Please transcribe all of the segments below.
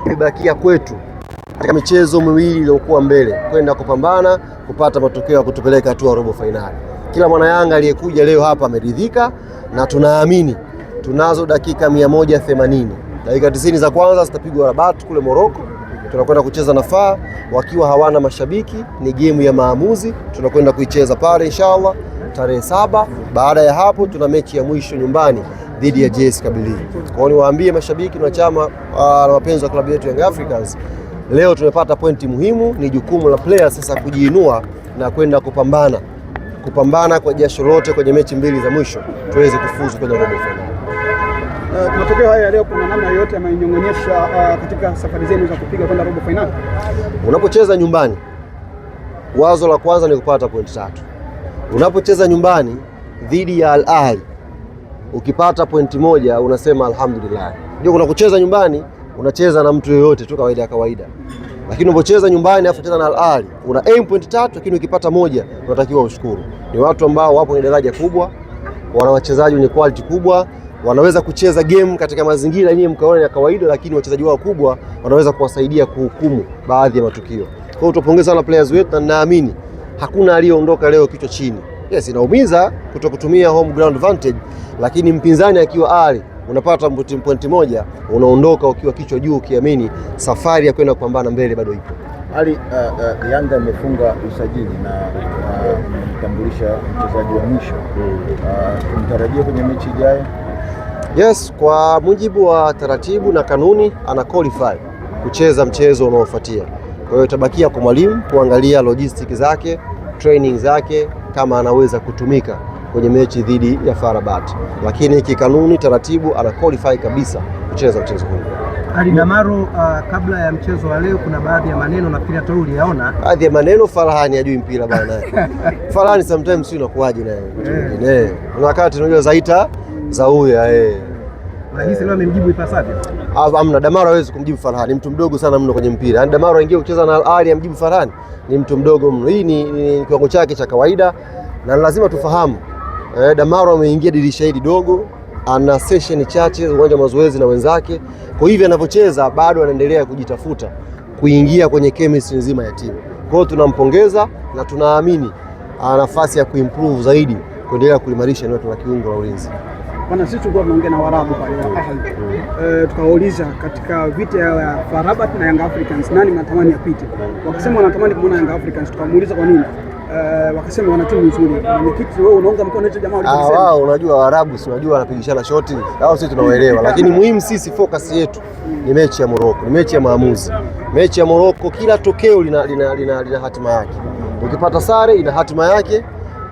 Imebakia kwetu katika michezo miwili iliyokuwa mbele kwenda kupambana kupata matokeo ya kutupeleka hatua robo fainali. Kila mwana Yanga aliyekuja leo hapa ameridhika, na tunaamini tunazo dakika 180. Dakika 90 za kwanza zitapigwa Rabat kule Morocco. Tunakwenda kucheza na FAR wakiwa hawana mashabiki, ni game ya maamuzi. Tunakwenda kuicheza pale inshallah tarehe 7. Baada ya hapo tuna mechi ya mwisho nyumbani dhidi ya JS Kabylie. Kwa hiyo niwaambie mashabiki na chama na wapenzi wa klabu yetu Young Africans, leo tumepata pointi muhimu. Ni jukumu la players sasa kujiinua na kwenda kupambana kwa jasho lote kwenye mechi mbili za mwisho tuweze kufuzu kwenye robo finali. Matokeo haya leo kuna namna yoyote yamenyong'onyesha katika safari zenu za kupiga kwenda robo finali? Unapocheza nyumbani, wazo la kwanza ni kupata pointi 3. Unapocheza nyumbani dhidi ya Al Ahly, ukipata pointi 1 unasema alhamdulillah. Ndio kuna kucheza nyumbani, unacheza na mtu yoyote tu kawaida. Lakini unapocheza nyumbani afu cheza na Al Ahly, una aim pointi 3, lakini ukipata 1 unatakiwa ushukuru. Ni watu ambao wapo kwenye daraja kubwa, wana wachezaji wenye quality kubwa, wanaweza kucheza game katika mazingira yenyewe mkaona ya kawaida, lakini wachezaji wao kubwa wanaweza kuwasaidia kuhukumu baadhi ya matukio. Kwa hiyo tupongeza sana players wetu, na naamini hakuna aliyeondoka leo kichwa chini. Yes, inaumiza kutokutumia home ground advantage, lakini mpinzani akiwa Ali unapata pointi 1, unaondoka ukiwa kichwa juu, ukiamini safari ya kwenda kupambana mbele bado ipo. Ali, Yanga imefunga usajili na mtambulisha mchezaji wa mwisho. Tunatarajia kwenye mechi ijayo? Yes, kwa mujibu wa taratibu na kanuni ana qualify kucheza mchezo unaofuatia. Kwa hiyo itabakia kwa mwalimu kuangalia logistics zake, training zake, kama anaweza kutumika kwenye mechi dhidi ya FAR Rabat. Lakini kikanuni taratibu ana qualify kabisa kucheza mchezo huu. Ali Damaro, kabla ya mchezo wa leo kuna baadhi ya maneno nafikiri hata uliyaona. Baadhi ya maneno Farhani hajui mpira bwana. Farhani sometimes sio inakuaje naye. Kuna wakati unajua zaita za huyo Unahisi leo amemjibu ipasavyo? Hamna, Damaro hawezi kumjibu Farhani, mtu mdogo sana mno kwenye mpira. Yaani Damaro aingie kucheza na Al Ahly amjibu Farhani, ni mtu mdogo mno. Hii ni kiwango chake cha kawaida na lazima tufahamu. Damaro ameingia dirisha hili dogo, ana session chache uwanja wa mazoezi na wenzake. Kwa hivyo anavyocheza bado anaendelea kujitafuta kuingia kwenye chemistry nzima ya timu. Kwa hiyo tunampongeza na tunaamini ana nafasi ya kuimprove zaidi, kuendelea kuimarisha eneo la kiungo la ulinzi. Bwana, sisi tulikuwa tunaongea na Waarabu pale Ahly. Tukawauliza katika vita ya FAR Rabat na Young Africans nani mnatamani apite. Wakasema wanatamani kumuona Young Africans. Tukamuuliza kwa nini? Wakasema wana timu nzuri. Mwenyekiti, wewe unaunga mkono hicho jamaa ulichosema? Wao unajua Waarabu si unajua wanapigishana shoti. Hao sisi tunawaelewa. Lakini muhimu sisi focus yetu ni mechi ya Morocco, ni mechi ya maamuzi. Mechi ya Morocco kila tokeo lina hatima yake. Ukipata sare ina hatima yake,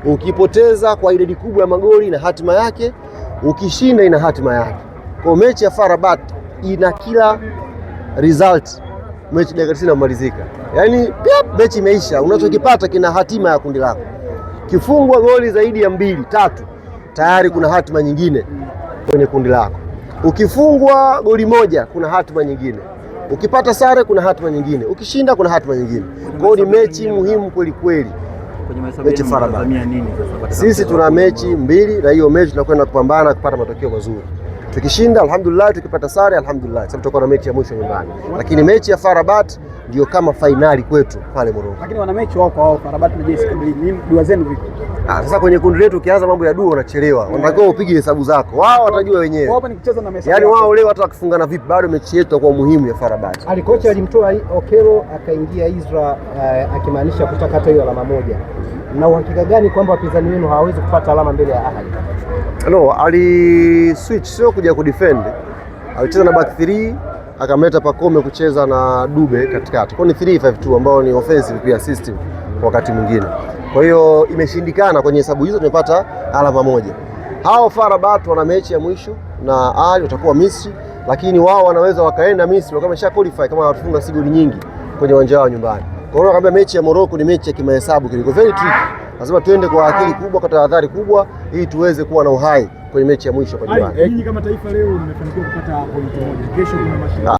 ukipoteza kwa idadi kubwa ya magoli ina hatima yake, ukishinda ina hatima yake. Kwa mechi ya FAR Rabat ina kila result. Mechi dakika 90 inamalizika. Yaani mechi imeisha, unachokipata kina hatima ya kundi lako. Kifungwa goli zaidi ya 2, 3, tayari kuna hatima nyingine kwenye kundi lako. Ukifungwa goli 1 kuna hatima nyingine. Ukipata sare kuna hatima nyingine. Ukishinda kuna hatima nyingine. Kwa hiyo ni mechi muhimu kweli kweli. Mechi FAR Rabat. Sisi tuna mechi 2 na hiyo mechi tunakwenda kupambana kupata matokeo mazuri. Tukishinda alhamdulillah, tukipata sare alhamdulillah, sababu tutakuwa na mechi ya mwisho nyumbani. Lakini mechi ya FAR Rabat ndio kama fainali kwetu pale Morocco. Lakini wana mechi wao kwa FAR Rabat na JS Kabylie. Ni dua zenu vipi? Sasa kwenye kundi letu ukianza mambo ya dua unachelewa. Unatakiwa upige hesabu zako. Wao watajua wenyewe. Wao hapa ni kucheza na Messi. Yaani wao leo hata wakifungana vipi bado mechi yetu itakuwa muhimu ya FAR Rabat. Kocha alimtoa Okero akaingia Isra akimaanisha kutakata hiyo alama 1. Na uhakika gani kwamba wapinzani wenu hawawezi kupata alama mbele ya Ahly? No, ali switch sio kuja kudefend. Alicheza na back 3, akamleta Pacome kucheza na Dube katikati. Kwa ni 3-5-2 ambao ni offensive pia system wakati mwingine. Kwa hiyo imeshindikana kwenye hesabu hizo, tumepata alama 1. Hao FAR Rabat wana mechi ya mwisho na Ahly watakuwa Misri, lakini wao wanaweza wakaenda Misri kama wamesha qualify kama watafunga sigoli nyingi kwenye uwanja wao nyumbani. Kwa hiyo nakwambia mechi ya Morocco ni mechi ya kimahesabu kiliko very tricky. Lazima tuende kwa akili kubwa, kwa tahadhari kubwa ili tuweze kuwa na uhai kwenye mechi ya mwisho kwa nyumbani. Nyinyi kama taifa leo mmefanikiwa kupata pointi 1. Kesho kuna mashindano.